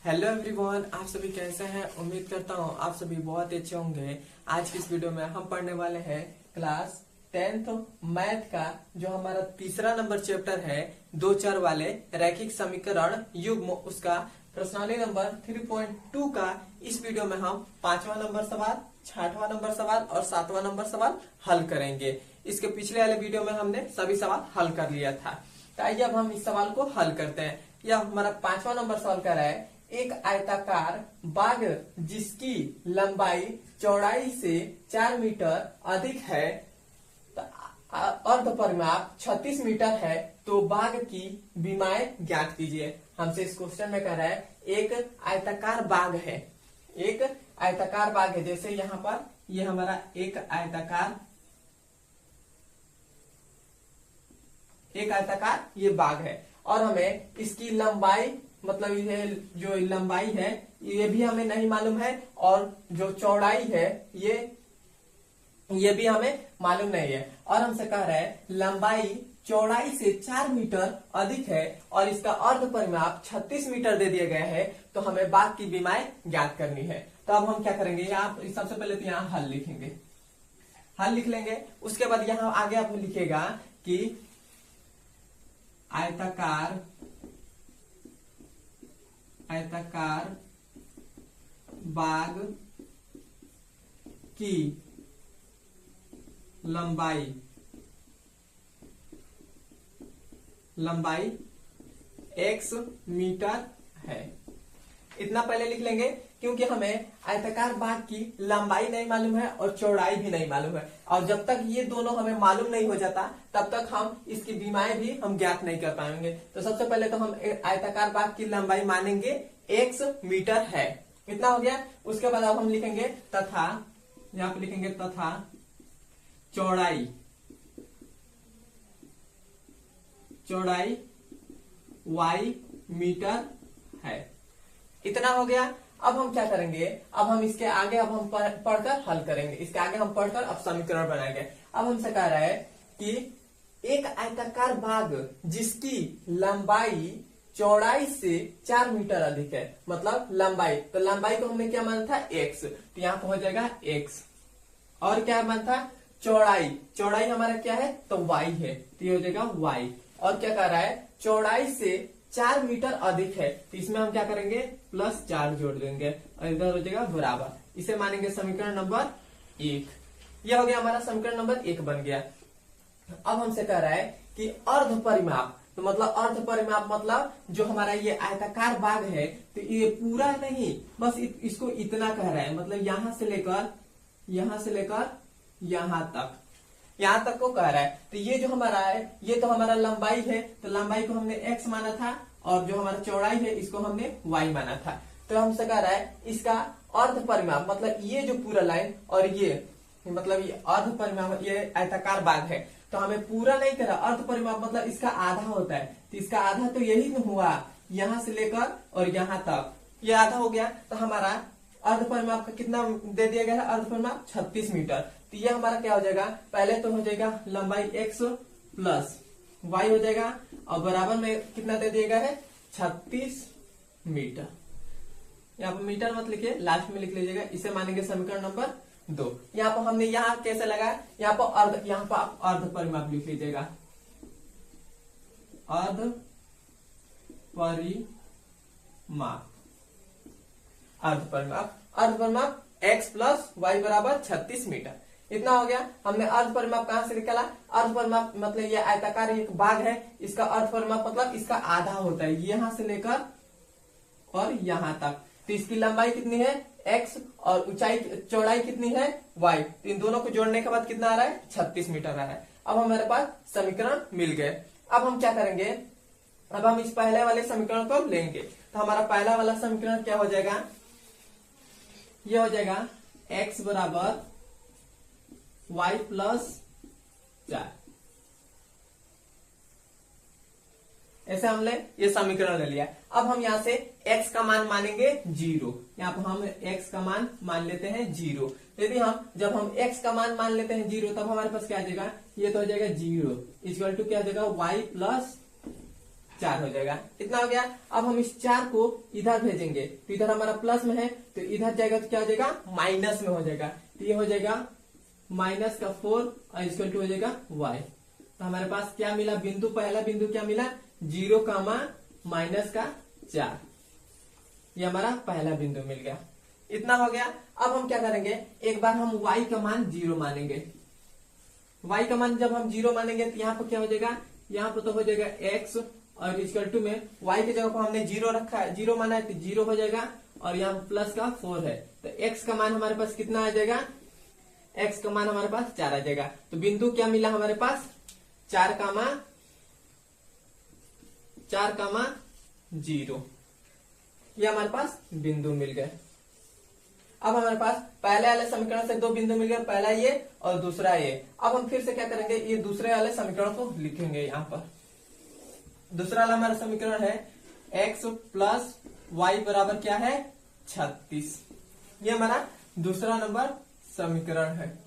Hello everyone, आप सभी कैसे हैं। उम्मीद करता हूँ आप सभी बहुत अच्छे होंगे। आज की इस वीडियो में हम पढ़ने वाले हैं क्लास 10th मैथ का जो हमारा तीसरा नंबर चैप्टर है, दो चर वाले रैखिक समीकरण युग्म, उसका प्रश्नावली नंबर 3.2 का इस वीडियो में हम 5वां नंबर सवाल, 6वां नंबर सवाल और 7वां नंबर सवाल हल करेंगे। इसके पिछले वाले वीडियो में हमने सभी सवाल हल कर लिया था। तो आइए अब हम इस सवाल को हल करते हैं। यह हमारा 5वां नंबर सवाल कर रहा है, एक आयताकार बाग जिसकी लंबाई चौड़ाई से 4 मीटर अधिक है, अर्ध परिमाप 36 मीटर है, तो बाग की विमाएं ज्ञात कीजिए। हमसे इस क्वेश्चन में कह रहा है एक आयताकार बाग है, एक आयताकार बाग है। जैसे यहाँ पर ये हमारा एक आयताकार ये बाग है और हमें इसकी लंबाई मतलब ये जो लंबाई है ये भी हमें नहीं मालूम है और जो चौड़ाई है ये भी हमें मालूम नहीं है। और हमसे कह रहा है लंबाई चौड़ाई से 4 मीटर अधिक है और इसका अर्ध परिमाप 36 मीटर दे दिया गया है, तो हमें बाग की विमाएं ज्ञात करनी है। तो अब हम क्या करेंगे, यहाँ सबसे पहले तो यहाँ हल लिखेंगे, हल लिख लेंगे। उसके बाद यहाँ आगे आप लिखेगा कि आयताकार बाग की लंबाई x मीटर है। इतना पहले लिख लेंगे क्योंकि हमें आयताकार बाग की लंबाई नहीं मालूम है और चौड़ाई भी नहीं मालूम है, और जब तक ये दोनों हमें मालूम नहीं हो जाता तब तक हम इसकी विमाएं भी हम ज्ञात नहीं कर पाएंगे। तो सबसे पहले तो हम आयताकार बाग की लंबाई मानेंगे x मीटर है। इतना हो गया। उसके बाद अब हम लिखेंगे तथा, यहाँ पे लिखेंगे तथा चौड़ाई y मीटर है। इतना हो गया। अब हम क्या करेंगे, अब हम इसके आगे अब हम पढ़कर हल करेंगे। इसके आगे हम पढ़कर अब समीकरण बनाएंगे। अब हमसे कह रहा है कि एक आयताकार बाग जिसकी लंबाई चौड़ाई से 4 मीटर अधिक है, मतलब लंबाई, तो लंबाई को हमने क्या माना था x, तो यहाँ पे हो जाएगा x। और क्या माना था चौड़ाई हमारा क्या है तो y है, तो ये हो जाएगा y। और क्या कर रहा है चौड़ाई से 4 मीटर अधिक है, तो इसमें हम क्या करेंगे +4 जोड़ देंगे और इधर हो जाएगा बराबर। इसे मानेंगे समीकरण नंबर 1। यह हो गया हमारा समीकरण नंबर 1 बन गया। अब हमसे कह रहा है कि अर्ध परिमाप, तो मतलब अर्ध परिमाप मतलब जो हमारा ये आयताकार बाग है तो ये पूरा नहीं, बस इसको इतना कह रहा है, मतलब यहां से लेकर यहाँ तक को कह रहा है। तो ये जो हमारा है ये तो हमारा लंबाई है, तो लंबाई को हमने x माना था और जो हमारा चौड़ाई है इसको हमने y माना था। तो हमसे कह रहा है इसका अर्ध परिमाप, मतलब ये जो पूरा लाइन और ये मतलब ये अर्ध परिमाप, ये आयताकार बाग है तो हमें पूरा नहीं करा, अर्ध परिमाप मतलब इसका आधा होता है, तो इसका आधा तो यही न हुआ, यहाँ से लेकर और यहाँ तक ये आधा हो गया। तो हमारा अर्ध परिमाप का कितना दे दिया गया है, अर्ध परिमाप 36 मीटर। तो ये हमारा क्या हो जाएगा, पहले तो हो जाएगा लंबाई x प्लस y हो जाएगा और बराबर में कितना दे दिया गया है 36 मीटर। यहाँ पर मीटर मत लिखिए, लास्ट में लिख लीजिएगा। इसे मानेंगे समीकरण नंबर 2। यहाँ पर हमने यहाँ कैसे लगाया, यहाँ पर आप अर्ध परिमाप लिख लीजिएगा, अर्ध परिमाप x प्लस y बराबर 36 मीटर। इतना हो गया। हमने अर्ध परिमाप कहां से निकाला, अर्ध परिमाप मतलब ये आयताकार एक बाग है, इसका अर्ध परिमाप मतलब इसका आधा होता है, यहां से लेकर और यहां तक। तो इसकी लंबाई कितनी है x और चौड़ाई कितनी है y, तो इन दोनों को जोड़ने के बाद कितना आ रहा है 36 मीटर आ रहा है। अब हमारे पास समीकरण मिल गए। अब हम क्या करेंगे, अब हम इस पहले वाले समीकरण को लेंगे। तो हमारा पहला वाला समीकरण क्या हो जाएगा, ये हो जाएगा x बराबर y प्लस 4। ऐसे हमने ये समीकरण ले लिया। अब हम यहाँ से x का मान मानेंगे 0। यहाँ पर हम x का मान मान लेते हैं 0। यदि जब हम x का मान मान लेते हैं 0 तब हमारे पास क्या आ जाएगा, ये तो हो जाएगा 0 इक्वल टू क्या हो जाएगा y प्लस 4 हो जाएगा। इतना हो गया। अब हम इस 4 को इधर भेजेंगे तो इधर हमारा प्लस में है, तो इधर जाएगा तो क्या हो जाएगा, माइनस में हो जाएगा। तो ये हो जाएगा माइनस का 4 और इसको हो जाएगा y। तो हमारे पास क्या मिला बिंदु, पहला बिंदु क्या मिला, 0 कामा माइनस का 4। ये हमारा पहला बिंदु मिल गया। इतना हो गया। अब हम क्या करेंगे, एक बार हम y का मान 0 मानेंगे। y का मान जब हम 0 मानेंगे तो यहाँ पर क्या हो जाएगा, यहाँ पर तो हो जाएगा x और इक्वल टू में y की जगह पर हमने 0 रखा है, 0 माना है तो 0 हो जाएगा और यहाँ प्लस का 4 है, तो x का मान हमारे पास कितना आ जाएगा, x का मान हमारे पास 4 आ जाएगा। तो बिंदु क्या मिला हमारे पास, 4 कामा 0। ये हमारे पास बिंदु मिल गए। अब हमारे पास पहले वाले समीकरण से 2 बिंदु मिल गए, पहला ये और दूसरा ये। अब हम फिर से क्या करेंगे, ये दूसरे वाले समीकरण को लिखेंगे। यहाँ पर दूसरा वाला हमारा समीकरण है x प्लस वाई बराबर क्या है, 36। ये हमारा दूसरा नंबर समीकरण है।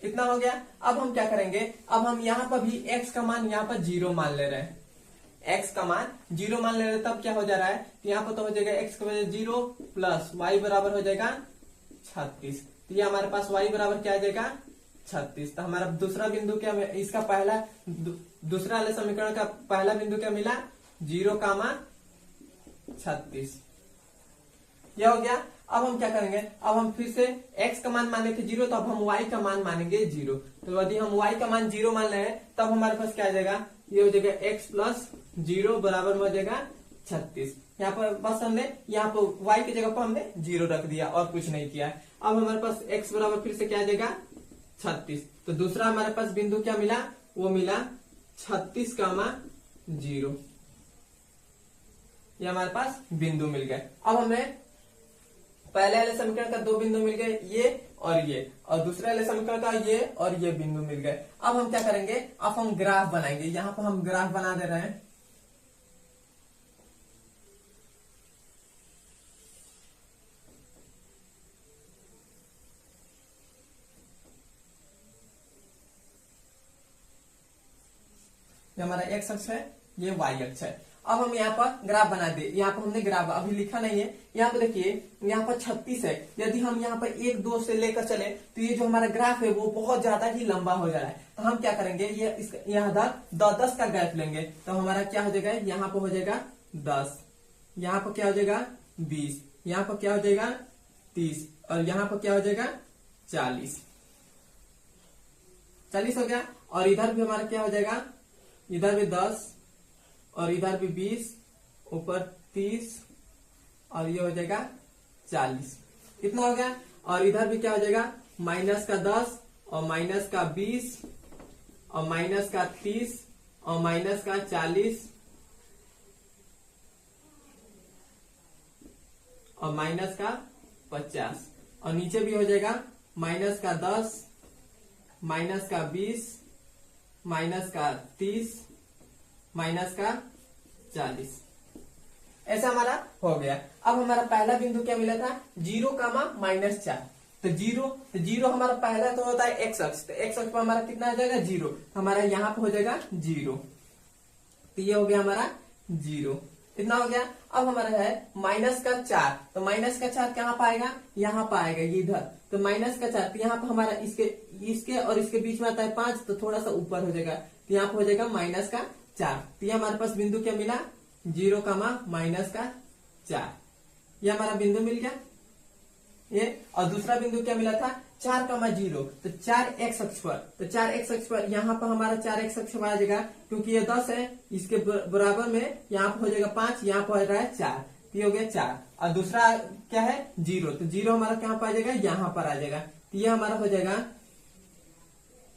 इतना हो गया। अब हम क्या करेंगे, अब हम यहाँ पर भी x का मान यहाँ पर 0 मान ले रहे हैं, x का मान 0 मान ले रहे हैं, तब क्या हो जा रहा है, तो यहाँ पर तो हो जाएगा x का वजह 0 प्लस y बराबर हो जाएगा 36। तो ये हमारे पास y बराबर क्या आ जाएगा, 36। तो हमारा दूसरा बिंदु क्या, इसका पहला दूसरा वाले समीकरण का पहला बिंदु क्या मिला, 0 कामा 36। यह हो गया। अब हम क्या करेंगे, अब हम फिर से x का मान माने थे 0, तो अब हम y का मान मानेंगे 0। तो यदि हम y का मान 0 मान रहे हैं तब हमारे पास क्या आ जाएगा, ये हो जाएगा x प्लस 0 बराबर में हो जाएगा 36। यहाँ पर बस हमने यहाँ पर y की जगह पर हमने 0 रख दिया और कुछ नहीं किया। अब हमारे पास x बराबर फिर से क्या आ जाएगा, 36। तो दूसरा हमारे पास बिंदु क्या मिला, वो मिला 36 कामा 0। ये हमारे पास बिंदु मिल गए। अब हमें पहले वाले समीकरण का 2 बिंदु मिल गए, ये और दूसरे वाले समीकरण का ये और ये बिंदु मिल गए। अब हम क्या करेंगे, अब हम ग्राफ बनाएंगे। यहाँ पर हम ग्राफ बना दे रहे हैं। ये हमारा x अक्ष है, ये y अक्ष है। अब हम यहाँ पर ग्राफ बना दे, यहाँ पर हमने ग्राफ अभी लिखा नहीं है। यहाँ पर देखिए, यहाँ पर 36 है। यदि हम यहाँ पर 1 2 से लेकर चले तो ये जो हमारा ग्राफ है वो बहुत ज्यादा ही लंबा हो जा रहा है। तो हम क्या करेंगे, ये यहाँ 10 का गैप लेंगे, तो हमारा क्या हो जाएगा, यहाँ पर हो जाएगा 10, यहाँ पर क्या हो जाएगा 20, यहाँ पर क्या हो जाएगा 30 और यहाँ पर क्या हो जाएगा 40 हो गया। और इधर भी हमारा क्या हो जाएगा, इधर भी 10 और इधर भी 20, ऊपर 30 और ये हो जाएगा 40। इतना हो गया। और इधर भी क्या हो जाएगा, माइनस का 10 और माइनस का 20 और माइनस का 30 और माइनस का 40 और माइनस का 50 और नीचे भी हो जाएगा माइनस का 10, माइनस का 20, माइनस का 30, माइनस का 40। ऐसा हमारा हो गया। अब हमारा पहला बिंदु क्या मिला था, 0 कामा माइनस 4। तो जीरो हमारा पहला तो होता है x अक्ष, तो x अक्ष पर हमारा कितना आ जाएगा 0, हमारा यहाँ पे हो जाएगा 0। तो ये हो गया हमारा 0। इतना हो गया। अब हमारा है माइनस का 4, तो माइनस का 4 कहाँ पाएगा, यहाँ पाएगा ये इधर। तो माइनस का 4, तो यहाँ पर हमारा इसके और इसके बीच में आता है 5, तो थोड़ा सा ऊपर हो जाएगा, तो यहाँ पे हो जाएगा माइनस का 4। तो ये हमारे पास बिंदु क्या मिला, 0 कामा माइनस का 4। ये हमारा बिंदु मिल गया ये। और दूसरा बिंदु क्या मिला था, 4 कामा 0, तो 4 x अक्ष पर, तो 4 x अक्ष पर यहाँ पर हमारा 4 x अक्ष पर आ जाएगा, क्योंकि ये 10 है, इसके बराबर में यहाँ पर हो जाएगा 5, यहाँ पर हो रहा है 4, तो ये हो गया 4। और दूसरा क्या है 0, तो 0 हमारा कहाँ पर आ जाएगा, यहाँ पर आ जाएगा, तो ये हमारा हो जाएगा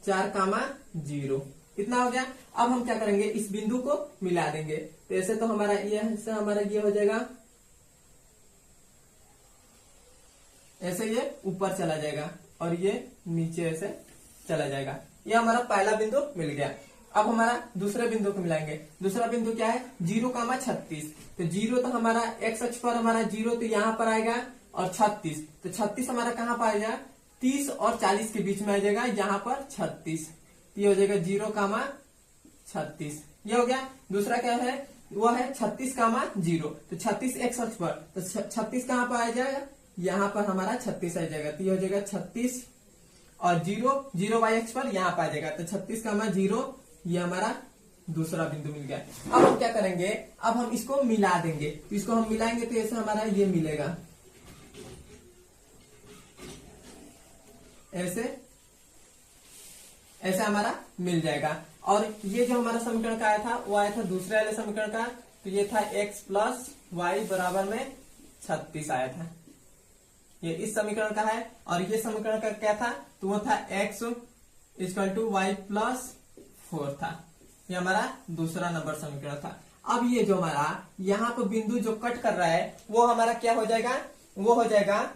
4 कामा 0। इतना हो गया। अब हम क्या करेंगे, इस बिंदु को मिला देंगे, तो ऐसे तो हमारा ये हो जाएगा, ऐसे ये ऊपर चला जाएगा और ये नीचे ऐसे चला जाएगा। ये हमारा पहला बिंदु मिल गया। अब हमारा दूसरे बिंदु को मिलाएंगे। दूसरा बिंदु क्या है, 0 कामा 36, तो 0 तो हमारा x अक्ष पर हमारा 0 तो यहाँ पर आएगा, और 36, तो 36 हमारा कहाँ पर आएगा, 30 और 40 के बीच में आ जाएगा, यहाँ पर 36, तो ये हो जाएगा 0 कामा 36। ये हो गया। दूसरा क्या है, वो है 36 कामा 0, तो 36 एक्स अक्ष पर, तो 36 कहाँ पर आ जाएगा, यहाँ पर हमारा 36 आ जाएगा, तो ये हो जाएगा 36 और 0 वाई अक्ष पर यहाँ पर आ जाएगा, तो 36 कामा 0 ये हमारा दूसरा बिंदु मिल गया। अब हम क्या करेंगे, अब हम इसको मिला देंगे, तो इसको हम मिलाएंगे तो ऐसे हमारा ये मिलेगा, ऐसे हमारा मिल जाएगा। और ये जो हमारा समीकरण का आया था वो आया था दूसरे वाले समीकरण का, तो ये था x प्लस वाई बराबर में 36 आया था, ये इस समीकरण का है। और ये समीकरण का क्या था, तो वो था x equal to y plus 4 था, ये हमारा दूसरा नंबर समीकरण था। अब ये जो हमारा यहाँ पर बिंदु जो कट कर रहा है वो हमारा क्या हो जाएगा, वो हो जाएगा,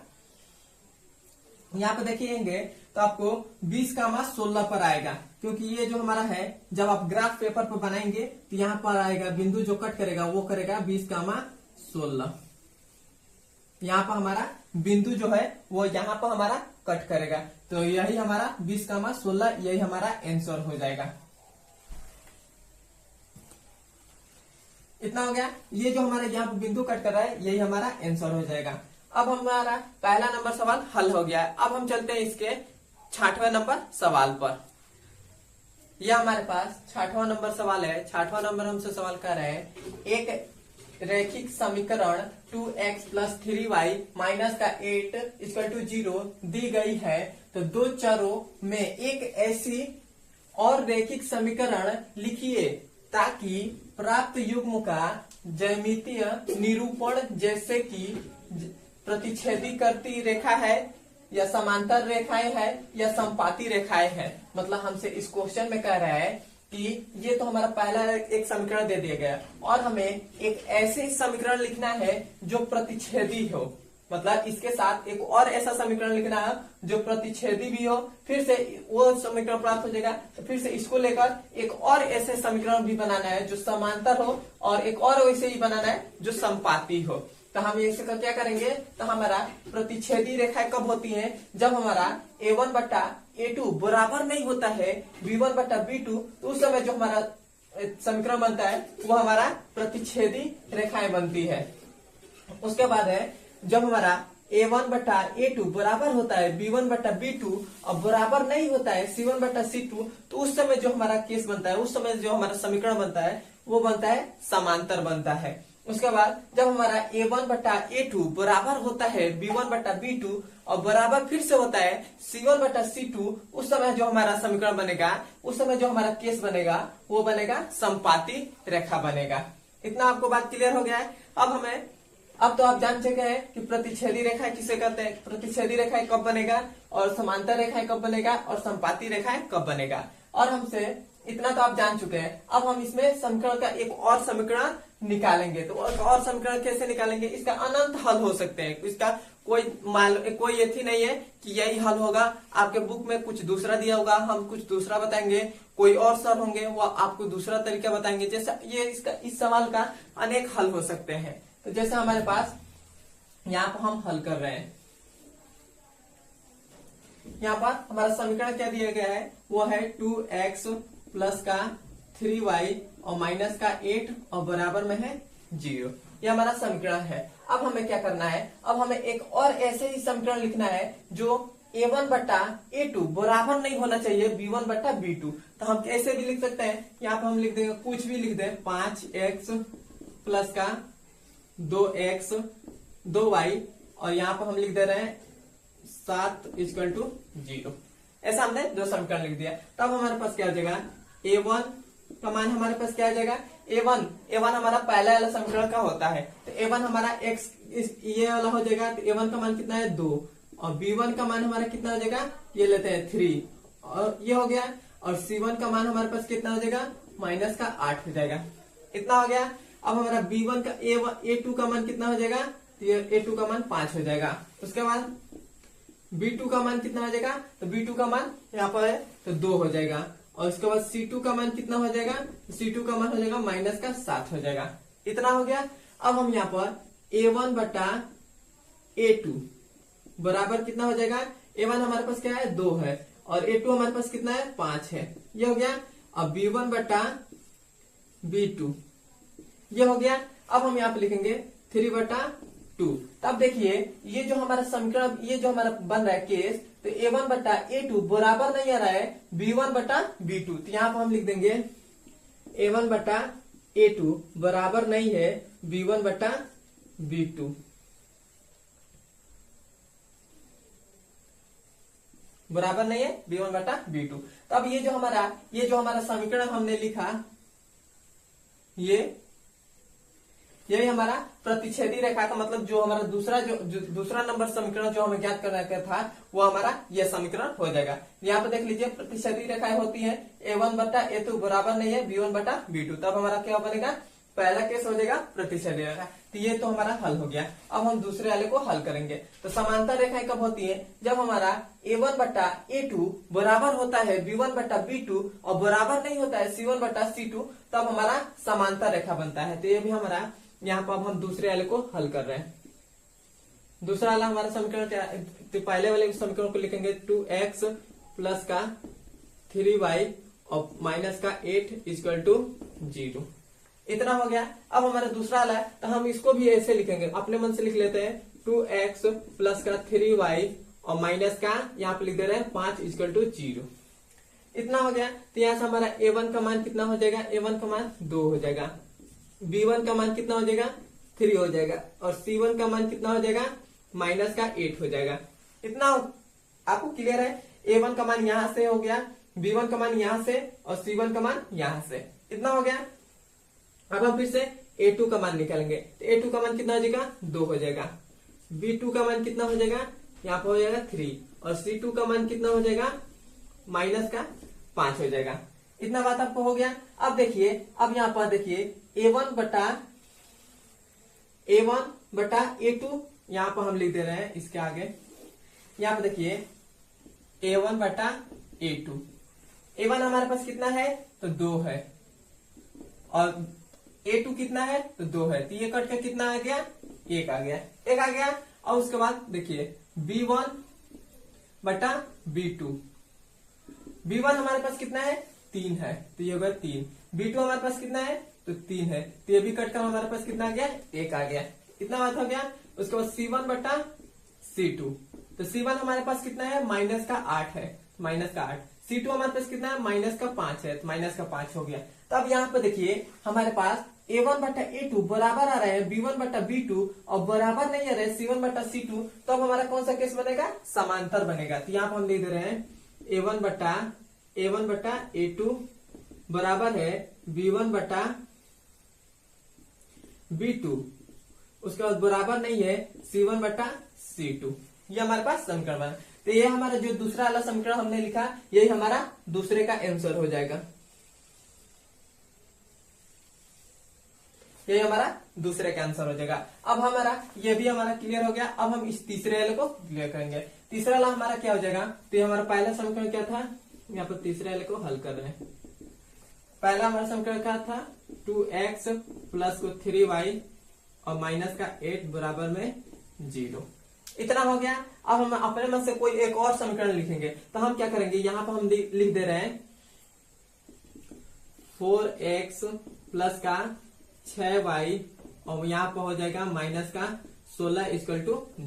यहाँ पे देखिएंगे तो आपको 20 कामा 16 पर आएगा, क्योंकि ये जो हमारा है जब आप ग्राफ पेपर पर बनाएंगे तो यहाँ पर आएगा बिंदु जो कट करेगा वो करेगा 20 कामा 16। यहाँ पर हमारा बिंदु जो है वो यहाँ पर हमारा कट करेगा, तो यही हमारा 20 कामा 16 यही हमारा आंसर हो जाएगा। इतना हो गया, ये जो हमारा यहाँ पर बिंदु कट कर रहा है यही हमारा आंसर हो जाएगा। अब हमारा पहला नंबर सवाल हल हो गया है। अब हम चलते हैं इसके 60वें नंबर सवाल पर। यह हमारे पास 60वां नंबर सवाल है। 60वां नंबर हमसे सवाल कर रहे हैं, एक रैखिक समीकरण 2x प्लस 3y माइनस का 8 इक्वल टू 0 दी गई है, तो दो चरों में एक ऐसी और रैखिक समीकरण लिखिए ताकि प्राप्त युग्म का ज्यामितीय निरूपण जैसे कि प्रतिच्छेदी करती रेखा है या समांतर रेखाएं है या संपाती रेखाएं है। मतलब हमसे इस क्वेश्चन में कह रहा है कि ये तो हमारा पहला एक समीकरण दे दिया गया और हमें एक ऐसे समीकरण लिखना है जो प्रतिच्छेदी हो, मतलब इसके साथ एक और ऐसा समीकरण लिखना है जो प्रतिच्छेदी भी हो, फिर से वो समीकरण प्राप्त हो जाएगा, तो फिर से इसको लेकर एक और ऐसे समीकरण भी बनाना है जो समांतर हो और एक और वैसे ही बनाना है जो संपाती हो। तो हम इसका क्या करेंगे, तो हमारा प्रतिच्छेदी रेखाएं कब होती है, जब हमारा a1 बट्टा a2 बराबर नहीं होता है b1 बट्टा b2, तो उस समय जो हमारा समीकरण बनता है वो हमारा प्रतिच्छेदी रेखाएं बनती है। उसके बाद है जब हमारा a1 बट्टा a2 बराबर होता है b1 बट्टा b2 और बराबर नहीं होता है c1 बट्टा c2, तो उस समय जो हमारा केस बनता है, उस समय जो हमारा समीकरण बनता है वो बनता है समांतर बनता है। उसके बाद जब हमारा a1 बट्टा a2 बराबर होता है b1 बट्टा b2 और बराबर फिर से होता है c1 बट्टा c2, उस समय जो हमारा समीकरण बनेगा, उस समय जो हमारा केस बनेगा वो बनेगा संपाती रेखा बनेगा। इतना आपको बात क्लियर हो गया है। अब तो आप जान चुके हैं कि प्रतिच्छेदी रेखाएं किसे कहते हैं, प्रतिच्छेदी रेखाएं कब बनेगा और समांतर रेखाएं कब बनेगा और संपाती रेखाएं कब बनेगा। और हमसे इतना तो आप जान चुके हैं। अब हम इसमें समीकरण का एक और समीकरण निकालेंगे। तो और समीकरण कैसे निकालेंगे, इसका अनंत हल हो सकते हैं, इसका कोई यथी नहीं है कि यही हल होगा। आपके बुक में कुछ दूसरा दिया होगा, हम कुछ दूसरा बताएंगे, कोई और सर होंगे वो आपको दूसरा तरीका बताएंगे। जैसा ये इस सवाल का अनेक हल हो सकते हैं। तो जैसा हमारे पास यहाँ पर हम हल कर रहे हैं, यहाँ पर हमारा समीकरण क्या दिया गया है, वो है 2x प्लस का 3y और माइनस का 8 और बराबर में है 0। ये हमारा समीकरण है। अब हमें क्या करना है, अब हमें एक और ऐसे ही समीकरण लिखना है जो a1 बट्टा a2 बराबर नहीं होना चाहिए b1 बट्टा b2। तो हम कैसे भी लिख सकते हैं, यहाँ पर हम लिख देंगे, कुछ भी लिख दें, 5x प्लस का 2x 2y और यहाँ पर हम लिख दे रहे हैं 7 इक्वल टू 0। ऐसा हमने दो समीकरण लिख दिया। तब हमारे पास क्या हो जाएगा, a1 का मान हमारे पास क्या आ जाएगा, a1 हमारा पहला वाला समीकरण का होता है, तो a1 हमारा x ये वाला हो जाएगा। तो a1 का मान कितना है 2 और b1 का मान हमारा कितना हो जाएगा, ये लेते हैं 3 और ये हो गया। और c1 का मान हमारे पास कितना हो जाएगा, माइनस का 8 हो जाएगा। इतना हो गया। अब हमारा b1 का a2 का मान कितना हो जाएगा, तो ये a2 का मान 5 हो जाएगा। उसके बाद b2 का मान कितना हो जाएगा, तो b2 का मान यहाँ पर है तो 2 हो जाएगा। और उसके बाद c2 का मान कितना हो जाएगा, c2 का मान हो जाएगा माइनस का 7 हो जाएगा। इतना हो गया। अब हम यहाँ पर a1 बटा a2 बराबर कितना हो जाएगा, a1 हमारे पास क्या है 2 है और a2 हमारे पास कितना है 5 है, ये हो गया। अब b1 बटा B2, ये हो गया। अब हम यहाँ पे लिखेंगे 3/2। तब देखिए ये जो हमारा समीकरण, ये जो हमारा बन रहा है केस, तो A1/A2 बराबर नहीं आ रहा है B1/B2। तो यहाँ पर हम लिख देंगे A1/A2 बराबर नहीं है B1/B2, बराबर नहीं है B1/B2। तब ये जो हमारा समीकरण हमने लिखा, यही हमारा प्रतिच्छेदी रेखा का मतलब जो हमारा दूसरा नंबर समीकरण जो हमें ज्ञात करने का था, वो हमारा यह समीकरण हो जाएगा। यहाँ पे देख लीजिए प्रतिच्छेदी रेखाएं होती है, A1/A2 बराबर नहीं है B1/B2। तब हमारा क्या बनेगा, पहला केस हो जाएगा प्रतिच्छेदी रेखा। तो ये तो हमारा हल हो गया। अब हम दूसरे वाले को हल करेंगे। तो समांतर रेखाएं कब होती है, जब हमारा A1/A2 बराबर होता है B1/B2 और बराबर नहीं होता है C1/C2, तब हमारा समांतर रेखा बनता है। तो ये भी हमारा, यहाँ पर अब हम दूसरे वाले को हल कर रहे हैं। दूसरा वाला हमारा समीकरण क्या है, तो पहले वाले समीकरण को लिखेंगे 2x प्लस का 3y और माइनस का 8 = 0। इतना हो गया। अब हमारा दूसरा वाला है, तो हम इसको भी ऐसे लिखेंगे, अपने मन से लिख लेते हैं 2x प्लस का 3y और माइनस का यहाँ पे लिख दे रहे हैं 5 = 0। इतना हो गया। तो यहाँ से हमारा A1 का मान कितना हो जाएगा, A1 का मान 2 हो जाएगा, B1 का मान कितना हो जाएगा 3 हो जाएगा, और C1 का मान कितना हो जाएगा माइनस का 8 हो जाएगा। इतना आपको क्लियर है। A1 का मान यहां से हो गया, B1 का मान यहां से और C1 का मान यहां से। इतना हो गया। अब हम फिर से A2 का मान निकालेंगे। तो A2 का मान कितना हो जाएगा 2 हो जाएगा, B2 का मान कितना हो जाएगा, यहाँ पर हो जाएगा 3, और C2 का मान कितना हो जाएगा माइनस का 5 हो जाएगा। इतना बात आपको हो गया। अब देखिए, अब यहाँ पर देखिए A1/A2 यहाँ पर हम लिख दे रहे हैं इसके आगे। यहाँ पर देखिए A1/A2, A1 हमारे पास कितना है, तो 2 है, और A2 कितना है, तो 2 है। तो ये कट के कितना आ गया, 1 आ गया, 1 आ गया। और उसके बाद देखिए B1/B2, B1 हमारे पास कितना है, 3 है, तो ये होगा 3। B2 हमारे पास कितना है, तो 3 है, तो ये भी कट कर हमारे पास कितना आ गया, 1 आ गया। इतना बात हो गया। उसके बाद C1/C2, तो C1 हमारे पास कितना है, माइनस का 8 है, माइनस का 8। C2 हमारे पास कितना है, माइनस का 5 है, तो माइनस का 5 हो गया। तब यहाँ पे देखिए हमारे पास A1/A2 बराबर आ रहा है B1/B2 और बराबर नहीं आ रहा है C1/C2, तो अब हमारा कौन सा केस बनेगा, समांतर बनेगा। तो यहाँ पर हम लिख दे रहे हैं A1/A2 बराबर है B1/B2, उसके बाद बराबर नहीं है C1/C2। ये हमारे पास समीकरण बना। तो ये हमारा जो दूसरा वाला समीकरण हमने लिखा, यही हमारा दूसरे का आंसर हो जाएगा। यही हमारा दूसरे का आंसर हो जाएगा। अब हमारा ये भी हमारा क्लियर हो गया। अब हम इस तीसरे वाले को क्लियर करेंगे। तीसरा वाला हमारा क्या हो जाएगा, तो ये हमारा पहला समीकरण क्या था, यहाँ पर तीसरे वाले को हल कर रहे हैं। पहला हमारा समीकरण क्या था, 2x प्लस को 3y और माइनस का 8 बराबर में 0। इतना हो गया। अब हम अपने मन से कोई एक और समीकरण लिखेंगे। तो हम क्या करेंगे, यहाँ पर हम लिख दे रहे हैं 4x प्लस का 6y और यहाँ पर हो जाएगा माइनस का 16 =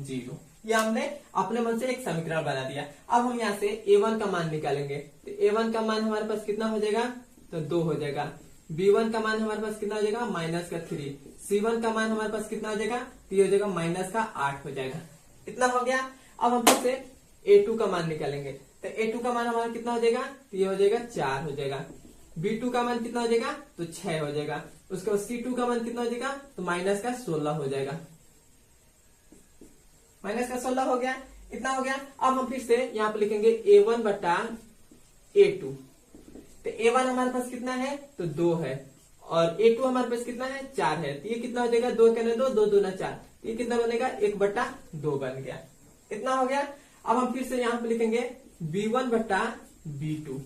0। ये हमने अपने मन से एक समीकरण बना दिया। अब हम यहाँ से A1 का मान निकालेंगे। तो A1 का मान हमारे पास कितना हो जाएगा, तो 2 हो जाएगा। B1 का मान हमारे पास कितना हो जाएगा, माइनस का 3। C1 का मान हमारे पास कितना हो जाएगा, तो ये हो जाएगा माइनस का 8 हो जाएगा। इतना हो गया। अब हम फिर से A2 का मान निकालेंगे। तो A2 का मान हमारा कितना हो जाएगा, तो ये हो जाएगा 4 हो जाएगा। B2 का मान कितना हो जाएगा, तो 6 हो जाएगा। उसके बाद C2 का मान कितना हो जाएगा, तो माइनस का 16 हो जाएगा। माइनस का 16 हो गया। इतना हो गया। अब हम फिर से यहाँ पे लिखेंगे A1/A2। तो A1 हमारे पास कितना है, तो 2 है, और A2 हमारे पास कितना है, 4 है। तो ये कितना हो जाएगा, 2 कहने 2, 2 दूना 4, तो ये कितना बनेगा, 1/2 बन गया। इतना हो गया। अब हम फिर से यहाँ पे लिखेंगे B1/B2।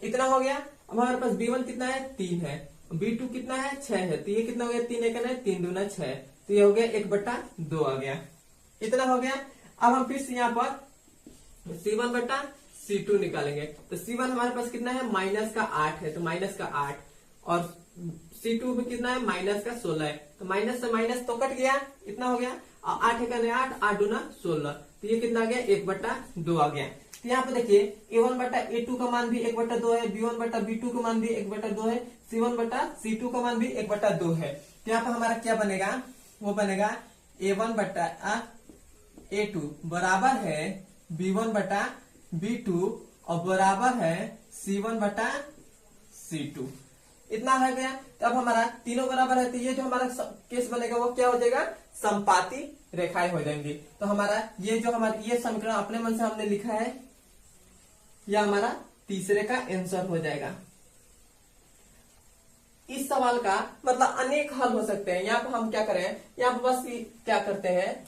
इतना हो गया। अब हमारे पास B1 कितना है, 3 है, B2 कितना है, 6 है, तो ये कितना हो गया, 3 कहना है 3 दूना 6, तो ये हो गया 1/2 आ गया। इतना हो गया। अब हम फिर से यहाँ पर C1/C2 निकालेंगे। तो C1 हमारे पास कितना है, माइनस का 8 है, तो माइनस का 8, और C2 में कितना है, माइनस का 16 है, तो माइनस से माइनस तो कट गया, इतना हो गया। और 8 एक 8, 8 दूना 16, तो ये कितना आ गया, 1/2 आ गया। तो यहाँ पे देखिए A1/A2 का मान भी 1/2 है, B1/B2 का मान भी 1/2 है, C1/C2 का मान भी 1/2 है। तो यहाँ पे हमारा क्या बनेगा, वो बनेगा A1/A2 बराबर है B1/B2 और बराबर है C1/C2। इतना हो गया। तो अब हमारा तीनों बराबर है, तो ये जो हमारा केस बनेगा वो क्या हो जाएगा, समपाती रेखाएं हो जाएंगी। तो हमारा ये जो हमारा ये समीकरण अपने मन से हमने लिखा है, यह हमारा तीसरे का आंसर हो जाएगा। इस सवाल का मतलब अनेक हल हो सकते हैं। यहाँ पर हम क्या करें, यहाँ पर बस क्या करते हैं,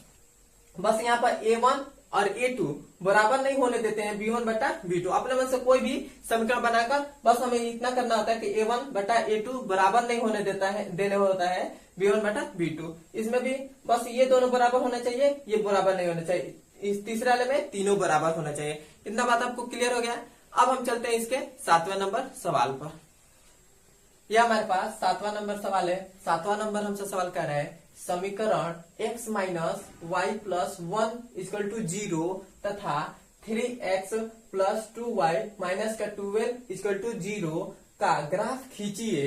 बस यहाँ पर A1 और A2 बराबर नहीं होने देते हैं B1/B2। अपने मन से कोई भी समीकरण बनाकर बस हमें इतना करना होता है कि A1/A2 बराबर नहीं होने देने होता है B1/B2। इसमें भी बस ये दोनों बराबर होना चाहिए, ये बराबर नहीं होना चाहिए। इस तीसरे वाले में तीनों बराबर होना चाहिए। इतना बात आपको क्लियर हो गया। अब हम चलते हैं इसके 7वें नंबर सवाल पर। यह हमारे पास 7वां नंबर सवाल है। 7वां नंबर हमसे सवाल कर रहा है, समीकरण x - y + 1 = 0 तथा 3x + 2y - 12 = 0 का ग्राफ खींचिए।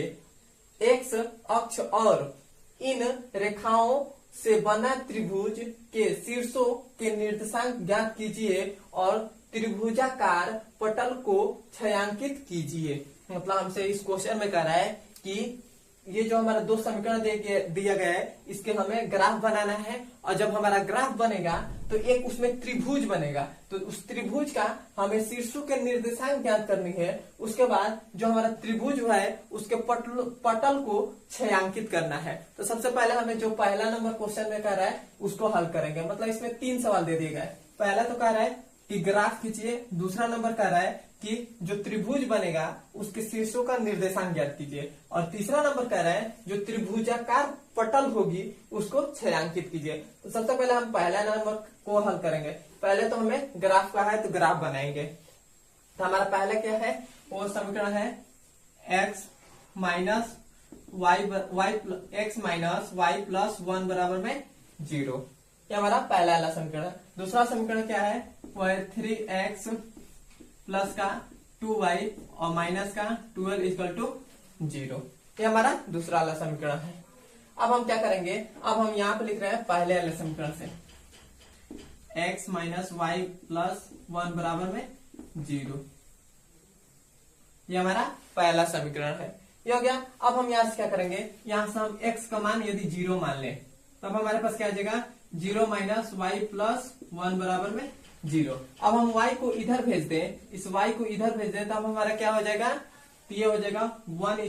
x अक्ष और इन रेखाओं से बना त्रिभुज के शीर्षों के निर्देशांक ज्ञात कीजिए और त्रिभुजाकार पटल को छायांकित कीजिए। मतलब हमसे इस क्वेश्चन में कह रहा है कि ये जो हमारा दो समीकरण दिया गया है, इसके हमें ग्राफ बनाना है। और जब हमारा ग्राफ बनेगा तो एक उसमें त्रिभुज बनेगा, तो उस त्रिभुज का हमें शीर्षों के निर्देशांक ज्ञात करनी है। उसके बाद जो हमारा त्रिभुज हुआ है उसके पटल को छायांकित करना है। तो सबसे पहले हमें जो पहला नंबर क्वेश्चन में कह रहा है उसको हल करेंगे। मतलब इसमें 3 सवाल दे दिए गए। पहला तो कह रहा है कि ग्राफ खींचिए, दूसरा नंबर कह रहा है कि जो त्रिभुज बनेगा उसके शीर्षों का निर्देशांक ज्ञात कीजिए, और तीसरा नंबर कह रहा है जो त्रिभुजाकार पटल होगी उसको छायांकित कीजिए। तो सबसे पहले हम पहला नंबर को हल करेंगे। पहले तो हमें ग्राफ का है तो ग्राफ बनाएंगे। तो हमारा पहला क्या है, वो समीकरण है x माइनस वाई + 1 बराबर में 0। ये हमारा पहला वाला समीकरण है। दूसरा समीकरण क्या है, वो है 3x प्लस का 2y और माइनस का 12 = 0। ये हमारा दूसरा वाला समीकरण है। अब हम क्या करेंगे, अब हम यहाँ पे लिख रहे हैं पहले वाले समीकरण से, x - y + 1 बराबर में 0। ये हमारा पहला समीकरण है। ये हो गया। अब हम यहाँ से क्या करेंगे, यहाँ से हम x का मान यदि 0 मान लें तब हमारे पास क्या आ जाएगा, 0 - y + 1 बराबर में 0। अब हम y को इधर भेज दें, इस y को इधर भेज दें, तब हमारा क्या हो जाएगा, तो ये हो जाएगा 1 =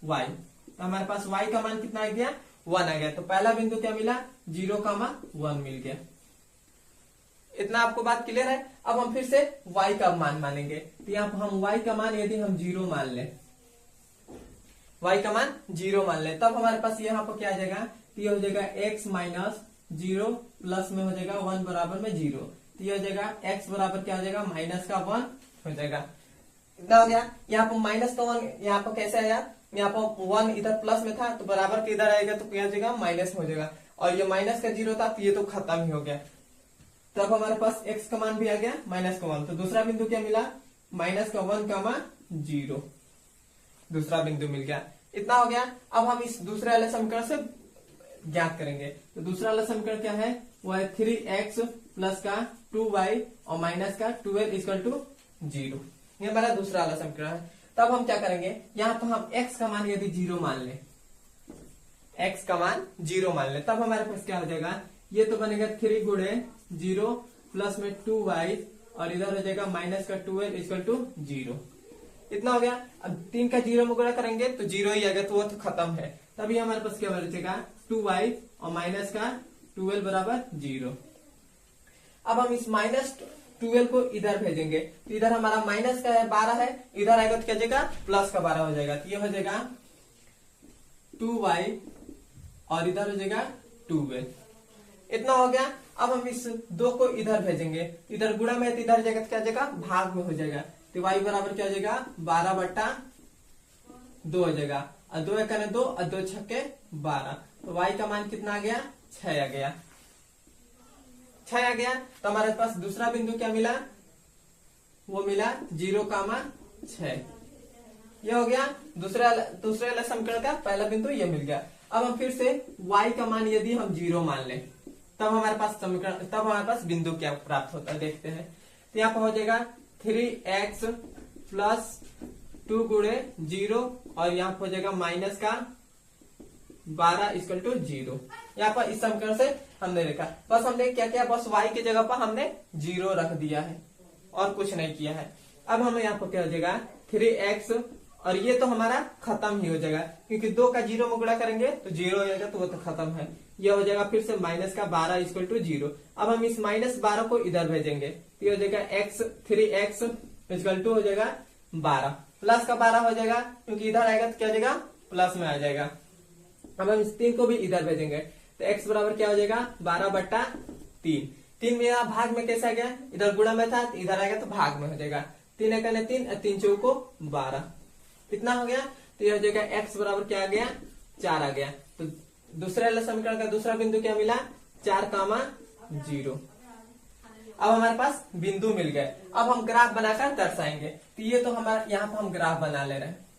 y। तो हमारे पास y का मान कितना आ गया, 1 आ गया। तो पहला बिंदु क्या मिला, 0,1 मिल गया। इतना आपको बात क्लियर है। अब हम फिर से y का मान मानेंगे। तो यहाँ पर हम y का मान यदि हम 0 मान लें, y का मान 0 मान लें, तब हमारे पास यहाँ पर क्या आ जाएगा, तो ये हो जाएगा x - 0 प्लस में हो जाएगा 1 बराबर में 0। तो ये हो जाएगा x बराबर क्या हो जाएगा, -1 हो जाएगा। इतना हो गया। यहाँ पर -1 यहाँ पर कैसे आया, यहाँ पर 1 इधर प्लस में था तो बराबर के इधर आएगा तो क्या हो जाएगा, माइनस हो जाएगा। और ये माइनस का 0 था तो ये तो खत्म ही हो गया। तो अब हमारे पास x का मान भी आ गया -1। तो दूसरा बिंदु क्या मिला, -1, 0। दूसरा बिंदु मिल गया। इतना हो गया। अब हम इस दूसरे वाले समीकरण से ज्ञात करेंगे। तो दूसरा वाला समीकरण क्या है, वो है 3x प्लस का 2y और माइनस का 12 = 0। ये हमारा दूसरा वाला समीकरण है। तब हम क्या करेंगे, यहाँ पर हम x का मान यदि 0 मान लें, x का मान 0 मान लें, तब हमारे पास क्या हो जाएगा, ये तो बनेगा 3 × 0 प्लस में 2y और इधर हो जाएगा माइनस का 12 = 0। इतना हो गया। अब 3 का 0 में गुणा करेंगे तो 0 ही आएगा, तो वो तो खत्म है। तभी हमारे पास क्या बचेगा, 2y और माइनस का 12 बराबर 0। अब हम इस -12 को इधर भेजेंगे, तो इधर हमारा माइनस का है 12 है, इधर आएगा तो क्या जाएगा, प्लस का 12 हो जाएगा। तो ये हो जाएगा 2y और इधर हो जाएगा 12। इतना हो गया। अब हम इस 2 को इधर भेजेंगे, इधर गुणा में तो इधर जाएगा तो क्या जाएगा, भाग में हो जाएगा। तो y बराबर क्या हो जाएगा, 2 हो जाएगा, और 2 एकने 2 और 2 छक्के 12। तो y का मान कितना आ गया? 6 आ गया। 6 आ गया। तो हमारे पास दूसरा बिंदु क्या मिला? वो मिला 0,6। ये हो गया दूसरे वाला समीकरण का पहला बिंदु, ये मिल गया। अब हम फिर से y का मान यदि हम 0 मान लें, तब हमारे पास समीकरण, तब हमारे पास बिंदु क्या प्राप्त होता है देखते हैं। तो यहाँ पर हो जाएगा 3x प्लस 2 गुणे 0, और यहाँ पर हो जाएगा माइनस का 12 इक्वल टू 0। यहाँ पर इस समीकरण से हमने लिखा, बस हमने क्या किया, बस y की जगह पर हमने 0 रख दिया है और कुछ नहीं किया है। अब हमें यहाँ पर क्या हो जाएगा 3x, और ये तो हमारा खत्म ही हो जाएगा, क्योंकि 2 का 0 में गुणा करेंगे तो 0 हो जाएगा, तो वो तो खत्म है। ये हो जाएगा फिर से माइनस का 12 इक्वल टू 0। अब हम इस माइनस 12 को इधर भेजेंगे, तो ये हो जाएगा x 3x इक्वल टू हो जाएगा 12, प्लस का 12 हो जाएगा, क्योंकि इधर आएगा तो क्या हो जाएगा, प्लस में आ जाएगा। अब हम इस 3 को भी इधर भेजेंगे, तो x बराबर क्या हो जाएगा 12/3। 3 मेरा भाग में कैसे आ गया, इधर गुणा में था, इधर आएगा तो भाग में हो जाएगा। 3 एकने 3 और 3 चौको 12, कितना हो गया? तो ये हो जाएगा x बराबर क्या आ गया, 4 आ गया। तो दूसरे वाले समीकरण का दूसरा बिंदु क्या मिला, 4,0। अब हमारे पास बिंदु मिल गए। अब हम ग्राफ बनाकर दर्शाएंगे। तो ये तो हमारा यहाँ पर हम ग्राफ बना ले रहे हैं।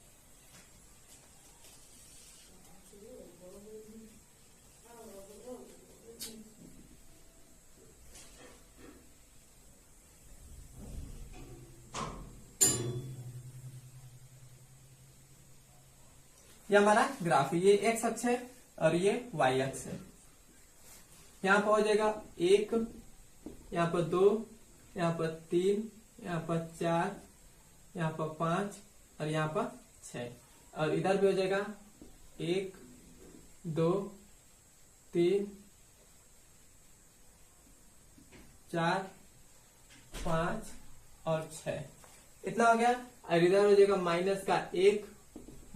ये हमारा ग्राफ है, ये x अक्ष है और ये y अक्ष है। यहाँ पर हो जाएगा 1, यहाँ पर 2, यहाँ पर 3, यहाँ पर 4, यहाँ पर 5 और यहाँ पर 6, और इधर भी हो जाएगा 1, 2, 3, 4, 5 और 6, इतना हो गया। और इधर हो जाएगा माइनस का 1,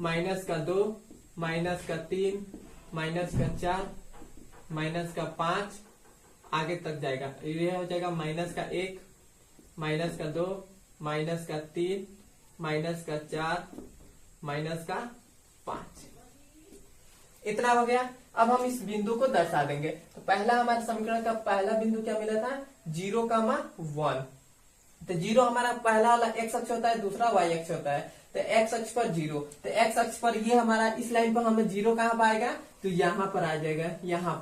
माइनस का 2, माइनस का 3, माइनस का 4, माइनस का 5, आगे तक जाएगा। ये हो जाएगा माइनस का 1, माइनस का 2, माइनस का 3, माइनस का 4, माइनस का 5, इतना हो गया। अब हम इस बिंदु को दर्शा देंगे। तो पहला हमारे समीकरण का पहला बिंदु क्या मिला था, 0,1। तो 0 हमारा पहला वाला x अक्ष होता है, दूसरा y अक्ष होता है। तो x अक्ष पर 0, तो x अक्ष पर ये हमारा इस लाइन पर हमें 0 कहाँ पाएगा, तो यहाँ पर आ जाएगा, यहाँ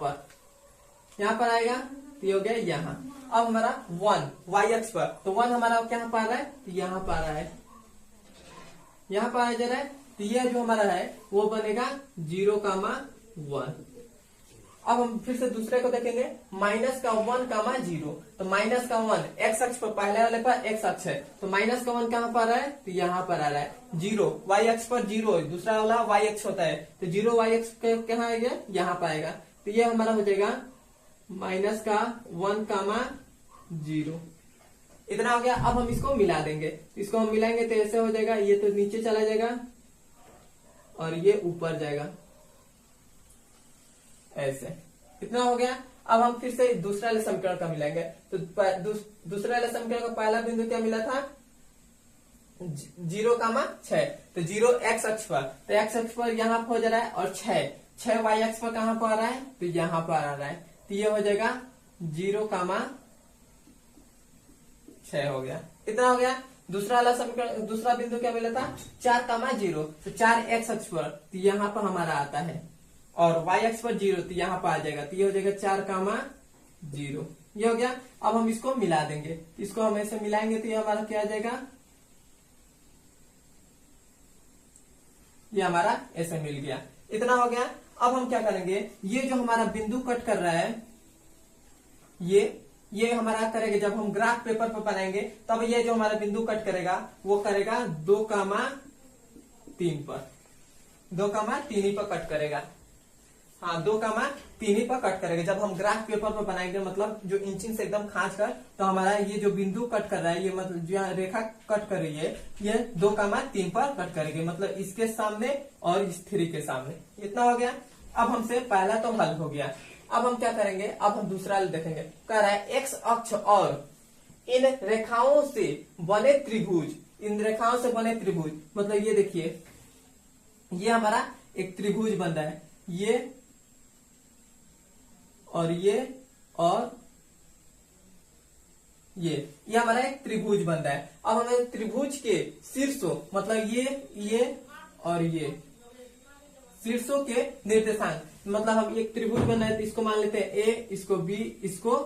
पर आएगा, तो ये हो गया यहाँ। अब हमारा 1 y अक्ष पर, तो 1 हमारा क्या पा रहा है, तो यहाँ पर आ रहा है, यहाँ पर आ जा रहा है। तो ये जो हमारा है वो बनेगा 0,1। अब हम फिर से दूसरे को देखेंगे, माइनस का 1,0। तो माइनस का 1 x अक्ष पर, पहले वाले पर x अक्ष है, तो माइनस का 1 कहाँ पर आ रहा है, तो यहाँ पर आ रहा है। 0 y अक्ष पर 0, दूसरा वाला y अक्ष होता है, तो 0 y अक्ष कहाँ आएगा, यहाँ पर आएगा। तो ये हमारा हो जाएगा माइनस का 1,0, इतना हो गया। अब हम इसको मिला देंगे, इसको हम मिलाएंगे तो ऐसे हो जाएगा, ये तो नीचे चला जाएगा और ये ऊपर जाएगा, ऐसे, इतना हो गया। अब हम फिर से दूसरा वाले समीकरण का मिलाएंगे। तो दूसरे वाले समीकरण का पहला बिंदु क्या मिला था, 0,6। तो 0 x अक्ष पर, तो x अक्ष पर यहाँ पर हो जा रहा है, और 6 y अक्ष पर कहाँ पर आ रहा है, तो यहाँ पर आ रहा है। तो ये हो जाएगा 0,6 हो गया, इतना हो गया। दूसरा वाला समीकरण, दूसरा बिंदु क्या मिला था, 4,0। तो 4 x अक्ष पर, तो यहाँ पर हमारा आता है, और y अक्ष पर 0, तो यहाँ पर आ जाएगा। तो ये हो जाएगा 4,0, ये हो गया। अब हम इसको मिला देंगे, इसको हम ऐसे मिलाएंगे तो ये हमारा क्या आ जाएगा, ये हमारा ऐसे मिल गया, इतना हो गया। अब हम क्या करेंगे, ये जो हमारा बिंदु कट कर रहा है, ये हमारा करेगा, जब हम ग्राफ पेपर पर बनाएंगे तब ये जो हमारा बिंदु कट करेगा वो करेगा 2,3 पर, 2,3 पर कट करेगा। हाँ, 2,3 पर कट करेगा। जब हम ग्राफ पेपर पर बनाएंगे, मतलब जो इंचिंग से एकदम खांच कर, तो हमारा ये जो बिंदु कट कर रहा है, ये मतलब जो रेखा कट कर रही है, ये 2,3 पर कट करेगी, मतलब इसके सामने और इस 3 के सामने, इतना हो गया। अब हमसे पहला तो हल हो गया। अब हम क्या करेंगे, अब हम दूसरा देखेंगे। कह रहा है x अक्ष और इन रेखाओं से बने त्रिभुज, इन रेखाओं से बने त्रिभुज, मतलब ये देखिए ये हमारा एक त्रिभुज बन रहा है, ये और ये और ये हमारा एक त्रिभुज बन रहा है। अब हमें त्रिभुज के शीर्षों मतलब ये और ये शीर्षों के निर्देशांक, मतलब हम एक त्रिभुज बन रहा है तो इसको मान लेते हैं ए, इसको बी, इसको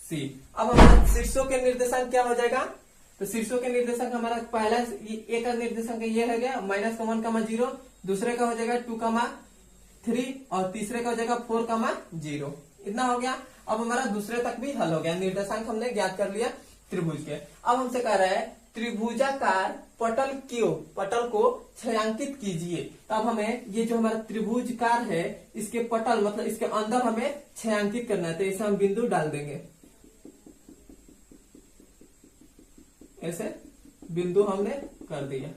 सी। अब हमारा शीर्षों के निर्देशांक क्या हो जाएगा, तो शीर्षों के निर्देशांक हमारा पहला ए का निर्देशांक ये हो गया -1, 0, दूसरे का हो जाएगा 2, 3 और तीसरे का हो जाएगा 4, 0। इतना हो गया। अब हमारा दूसरे तक भी हल हो गया, निर्देशांक हमने ज्ञात कर लिया त्रिभुज के। अब हमसे कह रहा है त्रिभुजाकार पटल को छायांकित कीजिए। तब हमें ये जो हमारा त्रिभुजकार है इसके पटल मतलब इसके अंदर हमें छायांकित करना है, तो इसे हम बिंदु डाल देंगे, ऐसे बिंदु हमने कर दिया।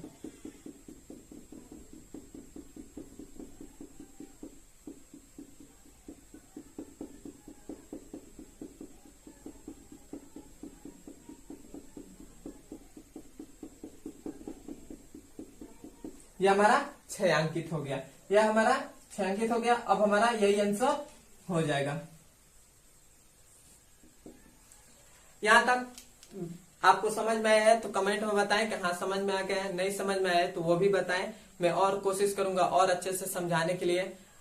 यह हमारा छायांकित हो गया, यह हमारा छायांकित हो गया। अब हमारा यही आंसर हो जाएगा। यहां तक आपको समझ में आया है तो कमेंट में बताएं कि हाँ समझ में आ गया है, नहीं समझ में आया तो वो भी बताएं। मैं और कोशिश करूंगा और अच्छे से समझाने के लिए।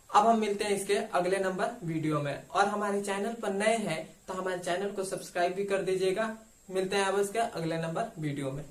अब हम मिलते हैं इसके अगले नंबर वीडियो में, और हमारे चैनल पर नए हैं तो हमारे चैनल को सब्सक्राइब भी कर दीजिएगा। मिलते हैं अब इसके अगले नंबर वीडियो में।